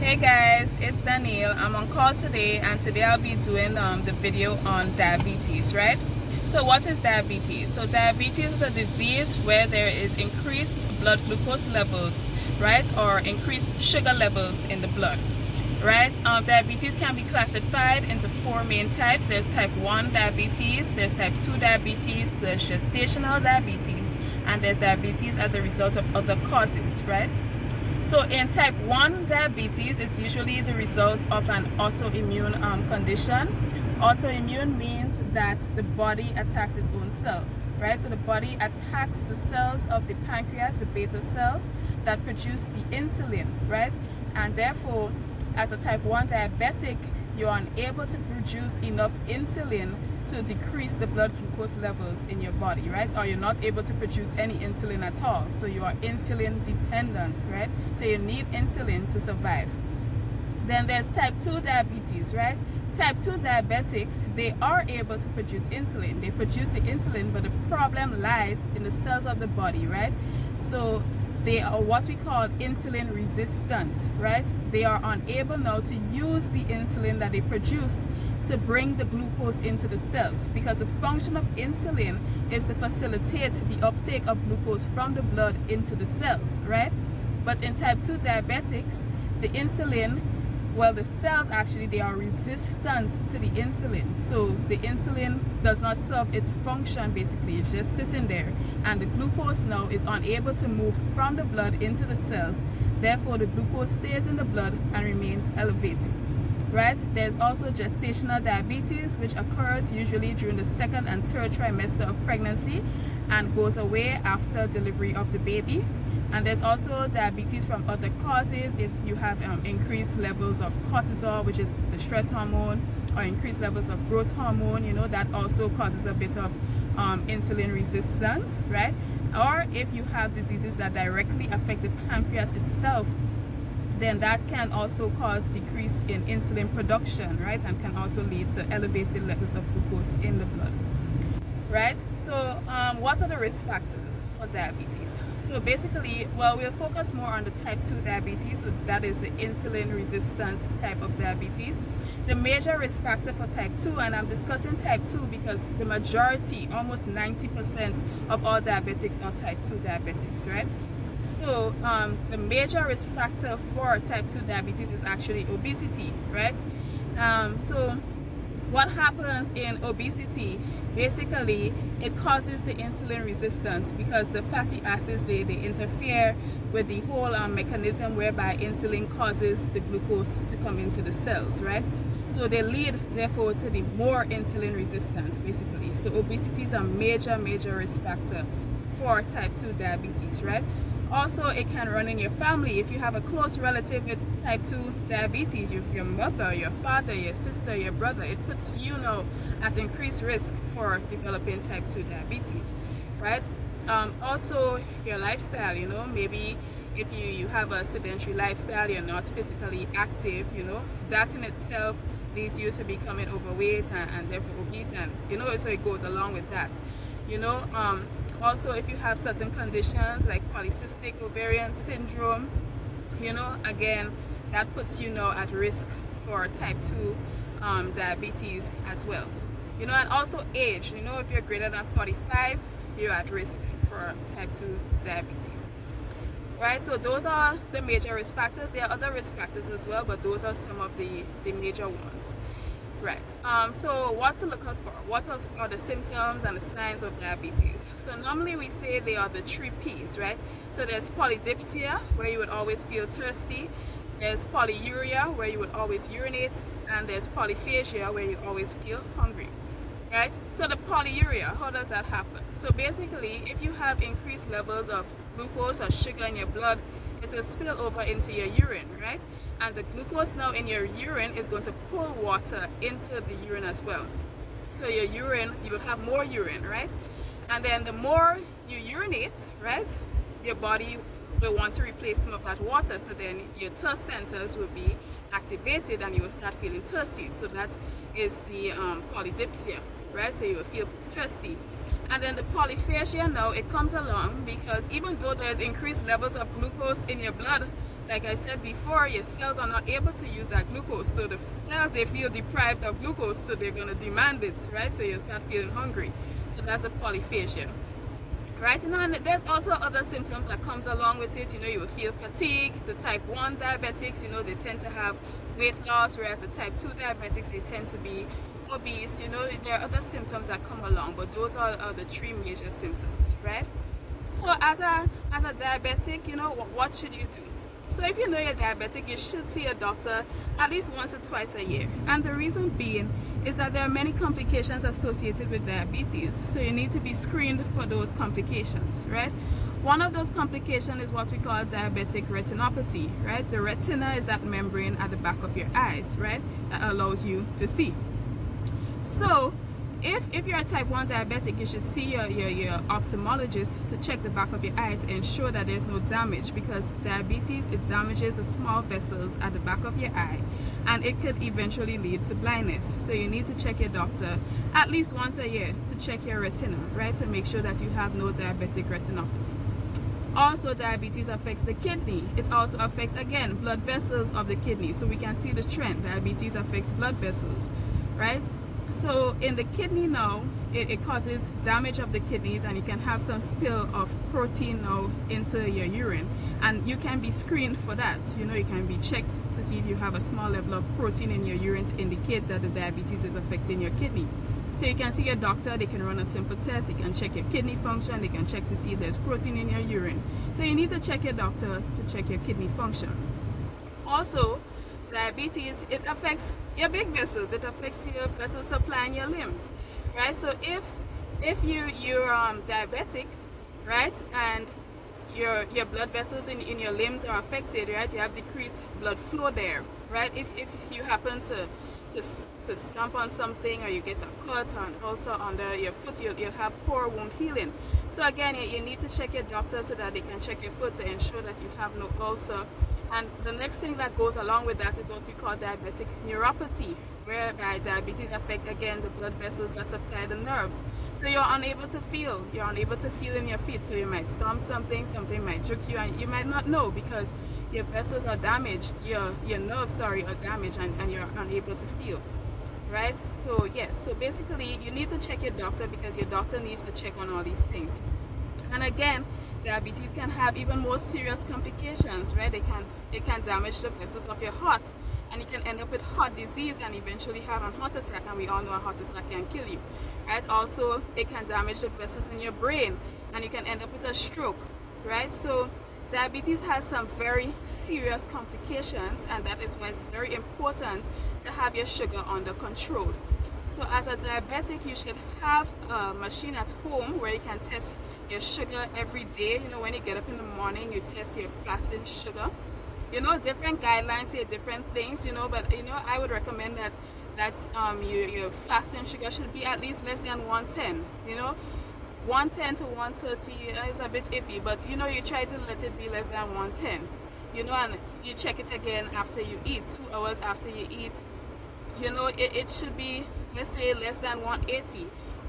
Hey guys, it's Danielle. I'm on call today, and today I'll be doing the video on diabetes, right? So what is diabetes? So diabetes is a disease where there is increased blood glucose levels, right? Or increased sugar levels in the blood, right? Diabetes can be classified into four main types. There's type 1 diabetes, there's type 2 diabetes, there's gestational diabetes, and there's diabetes as a result of other causes, right? So in type 1 diabetes, it's usually the result of an autoimmune condition. Autoimmune means that the body attacks its own cell, right? So the body attacks the cells of the pancreas, the beta cells that produce the insulin, right? And therefore, as a type 1 diabetic, you're unable to produce enough insulin to decrease the blood glucose levels in your body, right? Or you're not able to produce any insulin at all. So you are insulin dependent, right? So you need insulin to survive. Then there's type 2 diabetes, right? Type 2 diabetics, they are able to produce insulin. They produce the insulin, but the problem lies in the cells of the body, right? So they are what we call insulin resistant, right? They are unable now to use the insulin that they produce to bring the glucose into the cells, because the function of insulin is to facilitate the uptake of glucose from the blood into the cells, right? But in type 2 diabetics, the insulin, well, the cells actually, they are resistant to the insulin. So the insulin does not serve its function, basically. It's just sitting there. And the glucose now is unable to move from the blood into the cells. Therefore, the glucose stays in the blood and remains elevated, right? There's also gestational diabetes, which occurs usually during the second and third trimester of pregnancy and goes away after delivery of the baby. And there's also diabetes from other causes. If you have increased levels of cortisol, which is the stress hormone, or increased levels of growth hormone, you know, that also causes a bit of insulin resistance, right? Or if you have diseases that directly affect the pancreas itself, then that can also cause decrease in insulin production, right? And can also lead to elevated levels of glucose in the blood, right? So what are the risk factors for diabetes? So basically, well, we'll focus more on the type 2 diabetes, so that is the insulin resistant type of diabetes. The major risk factor for type 2, and I'm discussing type 2 because the majority, almost 90% of all diabetics are type 2 diabetics, right? So the major risk factor for type 2 diabetes is actually obesity, right? So what happens in obesity, basically it causes the insulin resistance because the fatty acids, they interfere with the whole mechanism whereby insulin causes the glucose to come into the cells, right? So they lead therefore to the more insulin resistance, basically. So obesity is a major risk factor for type 2 diabetes, right? Also, it can run in your family. If you have a close relative with type 2 diabetes, your mother, your father, your sister, your brother, it puts you now at increased risk for developing type 2 diabetes, right? Also, your lifestyle, you know, maybe if you have a sedentary lifestyle, you're not physically active, you know, that in itself leads you to becoming overweight and therefore obese, and, you know, so it goes along with that, you know. Also, if you have certain conditions like polycystic ovarian syndrome, you know, again, that puts you now at risk for type 2 diabetes as well. You know, and also age, you know, if you're greater than 45, you're at risk for type 2 diabetes, right? So those are the major risk factors. There are other risk factors as well, but those are some of the major ones. Right. So what to look out for? What are the symptoms and the signs of diabetes? So normally we say they are the 3 P's, right? So there's polydipsia, where you would always feel thirsty. There's polyuria, where you would always urinate. And there's polyphagia, where you always feel hungry, right? So the polyuria, how does that happen? So basically, if you have increased levels of glucose or sugar in your blood, it will spill over into your urine, right? And the glucose now in your urine is going to pull water into the urine as well. So your urine, you will have more urine, right? And then the more you urinate, right, your body will want to replace some of that water. So then your thirst centers will be activated and you will start feeling thirsty. So that is the polydipsia, right? So you will feel thirsty. And then the polyphagia now, it comes along because even though there's increased levels of glucose in your blood, like I said before, your cells are not able to use that glucose. So the cells, they feel deprived of glucose, so they're going to demand it, right? So you start feeling hungry. So that's a polyphagia. Right, and there's also other symptoms that comes along with it. You will feel fatigue. The type 1 diabetics, they tend to have weight loss, whereas the type 2 diabetics, they tend to be obese. There are other symptoms that come along, but those are the 3 major symptoms, right? So as a diabetic, what should you do? So if you know you're diabetic, you should see a doctor at least once or twice a year. And the reason being is that there are many complications associated with diabetes. So you need to be screened for those complications, right? One of those complications is what we call diabetic retinopathy, right? The retina is that membrane at the back of your eyes, right? That allows you to see. So if you're a type 1 diabetic, you should see your ophthalmologist to check the back of your eye to ensure that there's no damage, because diabetes, it damages the small vessels at the back of your eye, and it could eventually lead to blindness. So you need to check your doctor at least once a year to check your retina, right, to make sure that you have no diabetic retinopathy. Also, diabetes affects the kidney. It also affects, again, blood vessels of the kidney. So we can see the trend. Diabetes affects blood vessels, right? So in the kidney now, it causes damage of the kidneys, and you can have some spill of protein now into your urine, and you can be screened for that. You can be checked to see if you have a small level of protein in your urine to indicate that the diabetes is affecting your kidney. So you can see your doctor, they can run a simple test, they can check your kidney function, they can check to see if there's protein in your urine. So you need to check your doctor to check your kidney function. Also, diabetes, it affects your big vessels. It affects your vessel supply in your limbs, right? So if you're diabetic, right, and your blood vessels in your limbs are affected, right, you have decreased blood flow there, right? If you happen to stamp on something, or you get a cut and also under your foot, you'll have poor wound healing. So again, you need to check your doctor so that they can check your foot to ensure that you have no ulcer. And the next thing that goes along with that is what we call diabetic neuropathy, whereby diabetes affects, again, the blood vessels that supply the nerves. So you're unable to feel in your feet. So you might stomp something might juke you, and you might not know because your vessels are damaged, your nerves, are damaged, and you're unable to feel, right? So yes, so basically you need to check your doctor, because your doctor needs to check on all these things. And again, diabetes can have even more serious complications, right? It can damage the vessels of your heart, and you can end up with heart disease and eventually have a heart attack, and we all know a heart attack can kill you, right? Also, it can damage the vessels in your brain, and you can end up with a stroke, right? So diabetes has some very serious complications, and that is why it's very important to have your sugar under control. So as a diabetic, you should have a machine at home where you can test your sugar every day. When you get up in the morning, you test your fasting sugar. Different guidelines say different things, but I would recommend that your fasting sugar should be at least less than 110. 110 to 130 is a bit iffy, but you try to let it be less than 110. And you check it again after you eat, 2 hours after you eat. It should be, let's say, less than 180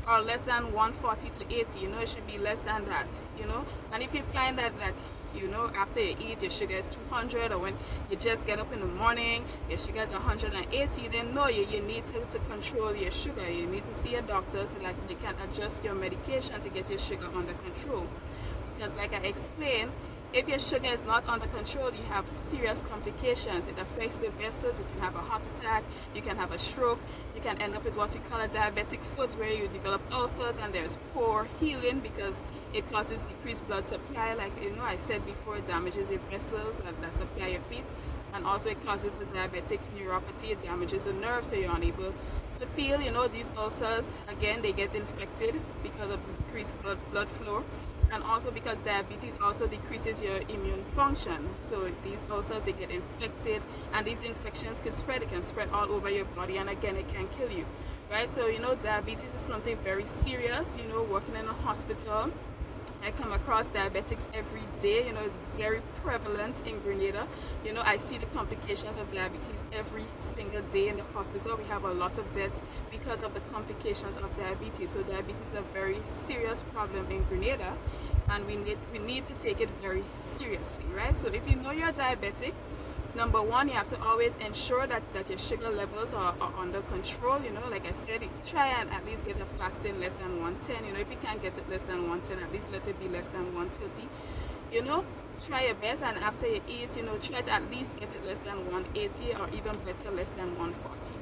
or less than 140 to 80. It should be less than that. And if you find that after you eat your sugar is 200, or when you just get up in the morning your sugar is 180, then no, you need to control your sugar. You need to see a doctor so that they can adjust your medication to get your sugar under control. Because like I explained, if your sugar is not under control, you have serious complications. It affects the vessels. You can have a heart attack, you can have a stroke, you can end up with what we call a diabetic foot, where you develop ulcers and there's poor healing because it causes decreased blood supply. Like I said before, it damages your vessels that supply your feet, and also it causes the diabetic neuropathy. It damages the nerves, so you're unable to feel. These ulcers, again, they get infected because of the decreased blood flow, and also because diabetes also decreases your immune function. So these ulcers, they get infected, and these infections can spread. It can spread all over your body, and again, it can kill you, right? So diabetes is something very serious. Working in a hospital, I come across diabetics every day. It's very prevalent in Grenada. I see the complications of diabetes every single day in the hospital. We have a lot of deaths because of the complications of diabetes. So diabetes is a very serious problem in Grenada. and we need to take it very seriously, right? So if you know you're diabetic, number one, you have to always ensure that your sugar levels are under control. You know, like I said, try and at least get a fasting less than 110. You know, if you can't get it less than 110, at least let it be less than 130. You know, try your best, and after you eat, you know, try to at least get it less than 180, or even better, less than 140.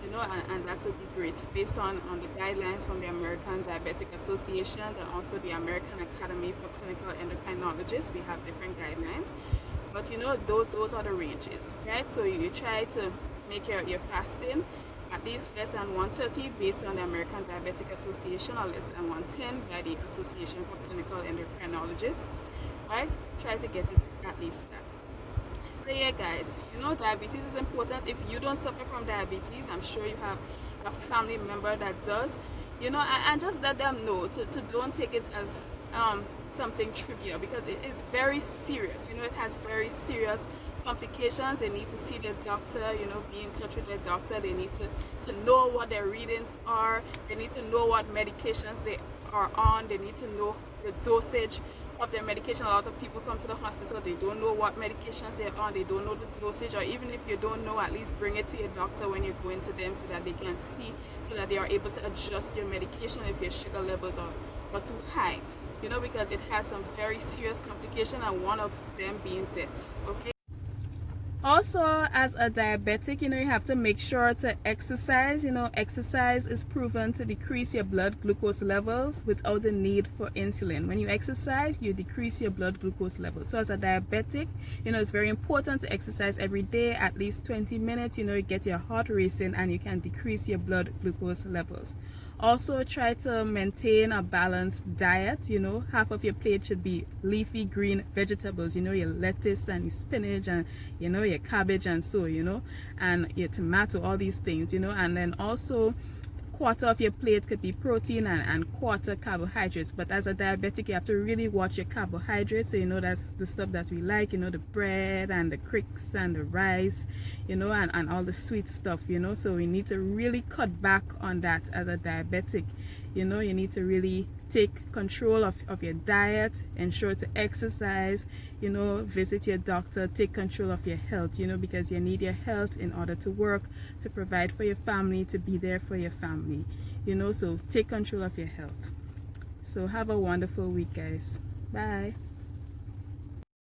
You know, and that would be great based on the guidelines from the American Diabetic Associations and also the American Academy for Clinical Endocrinologists. They have different guidelines, but you know, those are the ranges, right? So you try to make your fasting at least less than 130 based on the American Diabetic Association, or less than 110 by the Association for Clinical Endocrinologists, right? Try to get it at least that. So yeah, guys, you know, diabetes is important. If you don't suffer from diabetes, I'm sure you have a family member that does, you know, and just let them know to don't take it as something trivial, because it is very serious. You know, it has very serious complications. They need to see their doctor, you know, be in touch with their doctor. They need to know what their readings are. They need to know what medications they are on. They need to know the dosage of their medication. A lot of people come to the hospital, they don't know what medications they're on, they don't know the dosage, or even if you don't know, at least bring it to your doctor when you're going to them, so that they can see, so that they are able to adjust your medication if your sugar levels are too high, you know, because it has some very serious complications, and one of them being death. Okay. Also, as a diabetic, you know, you have to make sure to exercise. You know, exercise is proven to decrease your blood glucose levels without the need for insulin. When you exercise, you decrease your blood glucose levels. So as a diabetic, you know, it's very important to exercise every day, at least 20 minutes. You know, you get your heart racing and you can decrease your blood glucose levels. Also, try to maintain a balanced diet. You know, half of your plate should be leafy green vegetables, you know, your lettuce and your spinach, and you know, your cabbage, and so, you know, and your tomato, all these things, you know. And then also, quarter of your plate could be protein and quarter carbohydrates. But as a diabetic, you have to really watch your carbohydrates. So you know, that's the stuff that we like, you know, the bread and the cricks and the rice, you know, and all the sweet stuff, you know. So we need to really cut back on that as a diabetic. You know, you need to really take control of your diet, ensure to exercise, you know, visit your doctor, take control of your health, you know, because you need your health in order to work, to provide for your family, to be there for your family, you know. So take control of your health. So have a wonderful week, guys. Bye.